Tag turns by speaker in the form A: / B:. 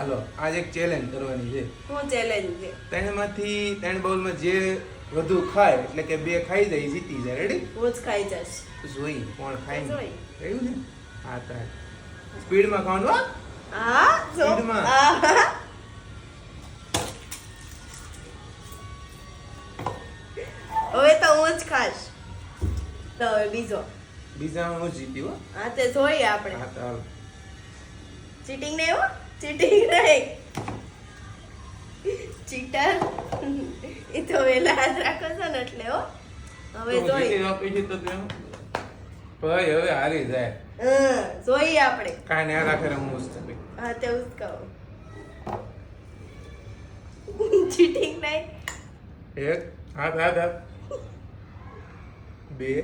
A: હાલો આજ એક ચેલેન્જ કરવાની છે.
B: શું ચેલેન્જ છે?
A: ત્રણ બાઉલમાં જે વધુ ખાય એટલે કે 2 ખાઈ જાય એ જીતી જાય. રેડી?
B: હું જ ખાઈ જઈશ.
A: જોઈ કોણ ખાય ને.
B: જોઈ.
A: એવું છે? હા તાર સ્પીડમાં ખાવાનું હો.
B: હા જો
A: સ્પીડમાં.
B: આહા. હવે તો હું જ ખાશ. તો હવે બીજો.
A: બીજામાં હું જીતી હો.
B: હા તે જોઈએ આપણે.
A: હા તાર
B: ચીટિંગ નહીં હો, ચીટિંગ નહીં. ચીટર એ તો વેલા હાથ રાખો છો ને એટલે હો. હવે જોઈ
A: આપી તો તેમ ભાઈ હવે હારી જાય.
B: જોઈએ આપણે.
A: કાંઈ ને આ રાખે રમવું જ છે.
B: હા તેવું જ કહું. ચીટિંગ નહીં.
A: એક હાથ હાથ હાથ 2